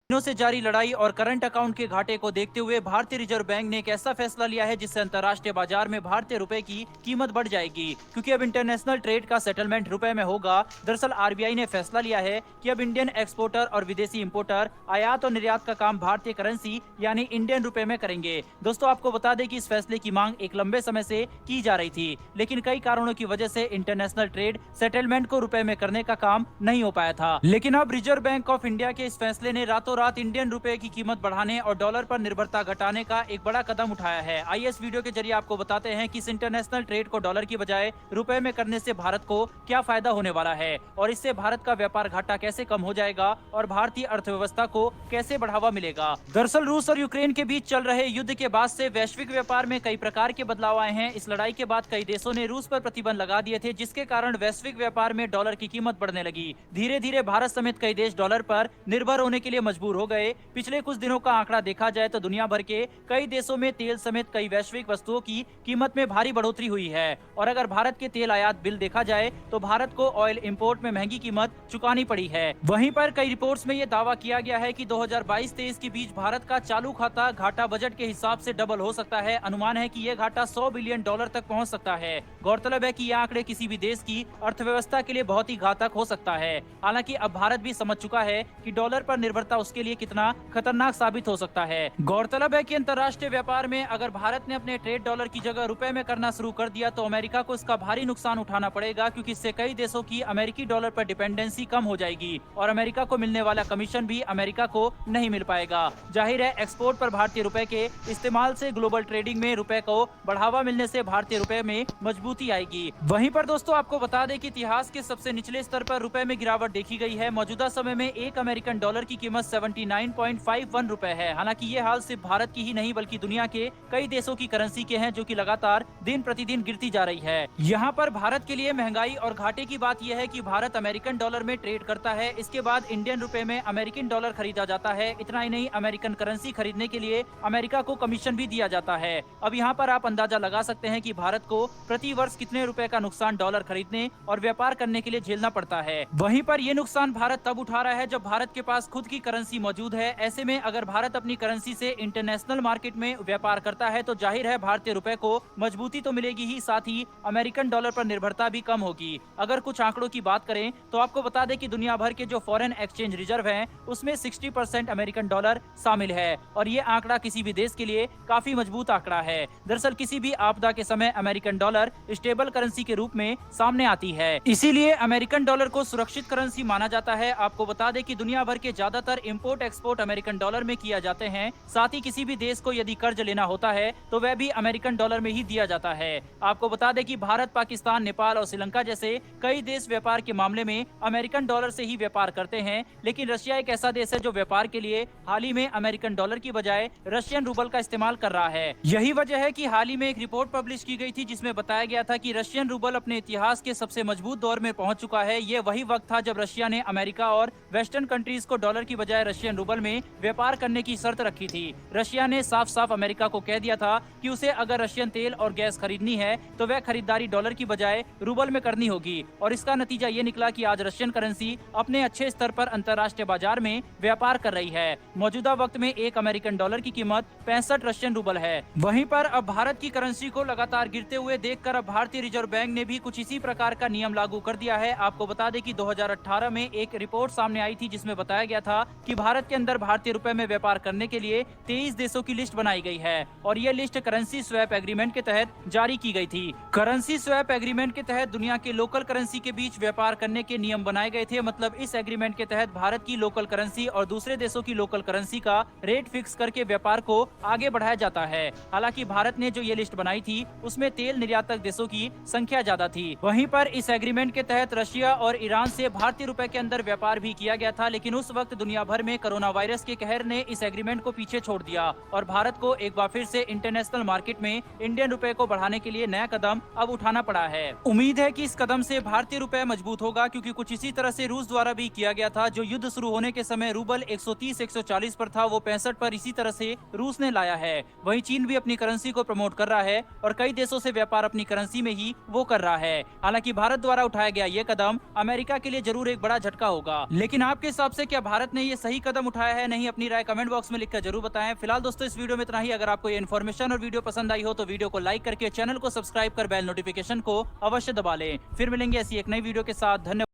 दिनों से जारी लड़ाई और करंट अकाउंट के घाटे को देखते हुए भारतीय रिजर्व बैंक ने एक ऐसा फैसला लिया है जिससे अंतर्राष्ट्रीय बाजार में भारतीय रुपए की कीमत बढ़ जाएगी, क्योंकि अब इंटरनेशनल ट्रेड का सेटलमेंट रुपए में होगा। दरअसल आरबीआई ने फैसला लिया है कि अब इंडियन एक्सपोर्टर और विदेशी इंपोर्टर आयात और निर्यात का काम भारतीय करेंसी यानी इंडियन रुपए में करेंगे। दोस्तों, आपको बता दें कि इस फैसले की मांग एक लंबे समय से की जा रही थी, लेकिन कई कारणों की वजह से इंटरनेशनल ट्रेड सेटलमेंट को रुपए में करने का काम नहीं हो पाया था। लेकिन अब रिजर्व बैंक ऑफ इंडिया के इस फैसले ने रातों रात इंडियन रुपए की कीमत बढ़ाने और डॉलर पर निर्भरता घटाने का एक बड़ा कदम उठाया है। आइए इस वीडियो के जरिए आपको बताते हैं कि इस इंटरनेशनल ट्रेड को डॉलर की बजाय रुपए में करने से भारत को क्या फायदा होने वाला है और इससे भारत का व्यापार घाटा कैसे कम हो जाएगा और भारतीय अर्थव्यवस्था को कैसे बढ़ावा मिलेगा। दरअसल रूस और यूक्रेन के बीच चल रहे युद्ध के बाद से वैश्विक व्यापार में कई प्रकार के बदलाव आए हैं। इस लड़ाई के बाद कई देशों ने रूस पर प्रतिबंध लगा दिए थे, जिसके कारण वैश्विक व्यापार में डॉलर की कीमत बढ़ने लगी। धीरे धीरे भारत समेत कई देश डॉलर पर निर्भर होने के लिए मजबूर हो गए। पिछले कुछ दिनों का आंकड़ा देखा जाए तो दुनिया भर के कई देशों में तेल समेत कई वैश्विक वस्तुओं की कीमत में भारी बढ़ोतरी हुई है। और अगर भारत के तेल आयात बिल देखा जाए तो भारत को ऑयल इंपोर्ट में महंगी कीमत चुकानी पड़ी है। वहीं पर कई रिपोर्ट्स में यह दावा किया गया है कि 2022-23 के बीच भारत का चालू खाता घाटा बजट के हिसाब से डबल हो सकता है। अनुमान है कि यह घाटा $100 बिलियन तक पहुंच सकता है। गौरतलब है कि यह आंकड़े किसी भी देश की अर्थव्यवस्था के लिए बहुत ही घातक हो सकता है। हालांकि अब भारत भी समझ चुका है कि डॉलर पर निर्भरता उसके लिए कितना खतरनाक साबित हो सकता है। गौरतलब है कि अंतर्राष्ट्रीय व्यापार में अगर भारत ने अपने ट्रेड डॉलर की जगह रुपए में करना शुरू कर दिया तो अमेरिका को इसका भारी नुकसान उठाना पड़ेगा, क्योंकि इससे कई देशों की अमेरिकी डॉलर पर डिपेंडेंसी कम हो जाएगी और अमेरिका को मिलने वाला कमीशन भी अमेरिका को नहीं मिल पाएगा। जाहिर है, एक्सपोर्ट पर भारतीय रुपए के इस्तेमाल से ग्लोबल ट्रेडिंग में रुपए को बढ़ावा मिलने से भारतीय रुपए में मजबूती आएगी। वहीं पर दोस्तों, आपको बता दें कि इतिहास के सबसे निचले स्तर पर रुपए में गिरावट देखी गई है। मौजूदा समय में एक अमेरिकन डॉलर की कीमत 79.51 रुपए है। हालांकि ये हाल सिर्फ भारत की ही नहीं बल्कि दुनिया के कई देशों की करेंसी के हैं, जो कि लगातार दिन प्रतिदिन गिरती जा रही है। यहाँ पर भारत के लिए महंगाई और घाटे की बात यह है कि भारत अमेरिकन डॉलर में ट्रेड करता है, इसके बाद इंडियन रुपए में अमेरिकन डॉलर खरीदा जाता है। इतना ही नहीं, अमेरिकन करेंसी खरीदने के लिए अमेरिका को कमीशन भी दिया जाता है। अब यहाँ पर आप अंदाजा लगा सकते हैं कि भारत को प्रति वर्ष कितने रुपए का नुकसान डॉलर खरीदने और व्यापार करने के लिए झेलना पड़ता है। वहीं पर ये नुकसान भारत तब उठा रहा है जब भारत के पास खुद की करेंसी मौजूद है। ऐसे में अगर भारत अपनी करेंसी से इंटरनेशनल मार्केट में व्यापार करता है तो जाहिर है भारतीय रुपए को मजबूती तो मिलेगी ही, साथ ही अमेरिकन डॉलर पर निर्भरता भी कम होगी। अगर कुछ आंकड़ों की बात करें तो आपको बता दें कि दुनिया भर के जो फॉरेन एक्सचेंज रिजर्व हैं उसमें 60% अमेरिकन डॉलर शामिल है और ये आंकड़ा किसी भी देश के लिए काफी मजबूत आंकड़ा है। दरअसल किसी भी आपदा के समय अमेरिकन डॉलर स्टेबल करेंसी के रूप में सामने आती है, इसीलिए अमेरिकन डॉलर को सुरक्षित करेंसी माना जाता है। आपको बता दें कि दुनिया भर के ज्यादातर इम्पोर्ट एक्सपोर्ट अमेरिकन डॉलर में किया जाते हैं। साथ ही किसी भी देश को यदि कर्ज लेना होता है तो वह भी अमेरिकन डॉलर में ही दिया जाता है। आपको बता दें कि भारत, पाकिस्तान, नेपाल और श्रीलंका जैसे कई देश व्यापार के मामले में अमेरिकन डॉलर से ही व्यापार करते हैं, लेकिन रशिया एक ऐसा देश है जो व्यापार के लिए हाल ही में अमेरिकन डॉलर की बजाय रशियन रूबल का इस्तेमाल कर रहा है। यही वजह है कि हाल ही में एक रिपोर्ट पब्लिश की गई थी जिसमें बताया गया था कि रशियन रूबल अपने इतिहास के सबसे मजबूत दौर में पहुंच चुका है। ये वही वक्त था जब रशिया ने अमेरिका और वेस्टर्न कंट्रीज को डॉलर की बजाय रशियन रूबल में व्यापार करने की शर्त रखी थी। रशिया ने साफ साफ अमेरिका को कह दिया था कि उसे अगर रशियन तेल और गैस खरीदनी है तो वह खरीदारी डॉलर की बजाय रूबल में करनी होगी और इसका नतीजा ये निकला कि आज रशियन करेंसी अपने अच्छे स्तर पर अंतर्राष्ट्रीय बाजार में व्यापार कर रही है। मौजूदा वक्त में एक अमेरिकन डॉलर की कीमत 65 रशियन रूबल है। वहीं पर अब भारत की करेंसी को लगातार गिरते हुए देखकर अब भारतीय रिजर्व बैंक ने भी कुछ इसी प्रकार का नियम लागू कर दिया है। आपको बता दें कि 2018 में एक रिपोर्ट सामने आई थी जिसमें बताया गया था कि भारत के अंदर भारतीय रुपए में व्यापार करने के लिए 23 देशों की लिस्ट बनाई गई है और ये लिस्ट करेंसी स्वैप एग्रीमेंट के तहत जारी की गई थी। करेंसी स्वैप एग्रीमेंट के तहत दुनिया के लोकल करेंसी के बीच व्यापार करने के नियम बनाए गए थे। मतलब इस एग्रीमेंट के तहत भारत की लोकल करेंसी और दूसरे देशों की लोकल करेंसी का रेट फिक्स करके व्यापार को आगे बढ़ाया जाता है। हालांकि भारत ने जो ये लिस्ट बनाई थी उसमें तेल निर्यातक देशों की संख्या ज्यादा थी। वहीं पर इस एग्रीमेंट के तहत रशिया और ईरान से भारतीय रुपए के अंदर व्यापार भी किया गया था, लेकिन उस वक्त दुनिया भर में कोरोना वायरस के कहर ने इस एग्रीमेंट को पीछे छोड़ दिया और भारत को एक बार फिर से इंटरनेशनल मार्केट में इंडियन रुपए को बढ़ाने के लिए नया कदम अब उठाना पड़ा है। उम्मीद है कि इस कदम से भारतीय रुपए मजबूत होगा, क्योंकि कुछ इसी तरह से रूस द्वारा भी किया गया था। जो युद्ध शुरू होने के समय रूबल 130-140 पर था, वो 65 पर इसी तरह से रूस ने लाया है। वहीं चीन भी अपनी करेंसी को प्रमोट कर रहा है और कई देशों से व्यापार अपनी करेंसी में ही वो कर रहा है। हालांकि भारत द्वारा उठाया गया ये कदम अमेरिका के लिए जरूर एक बड़ा झटका होगा, लेकिन आपके हिसाब से क्या भारत ने ये सही सही कदम उठाया है नहीं, अपनी राय कमेंट बॉक्स में लिखकर जरूर बताएं। फिलहाल दोस्तों इस वीडियो में इतना ही। अगर आपको ये इन्फॉर्मेशन और वीडियो पसंद आई हो तो वीडियो को लाइक करके चैनल को सब्सक्राइब कर बेल नोटिफिकेशन को अवश्य दबा लें। फिर मिलेंगे ऐसी एक नई वीडियो के साथ। धन्यवाद।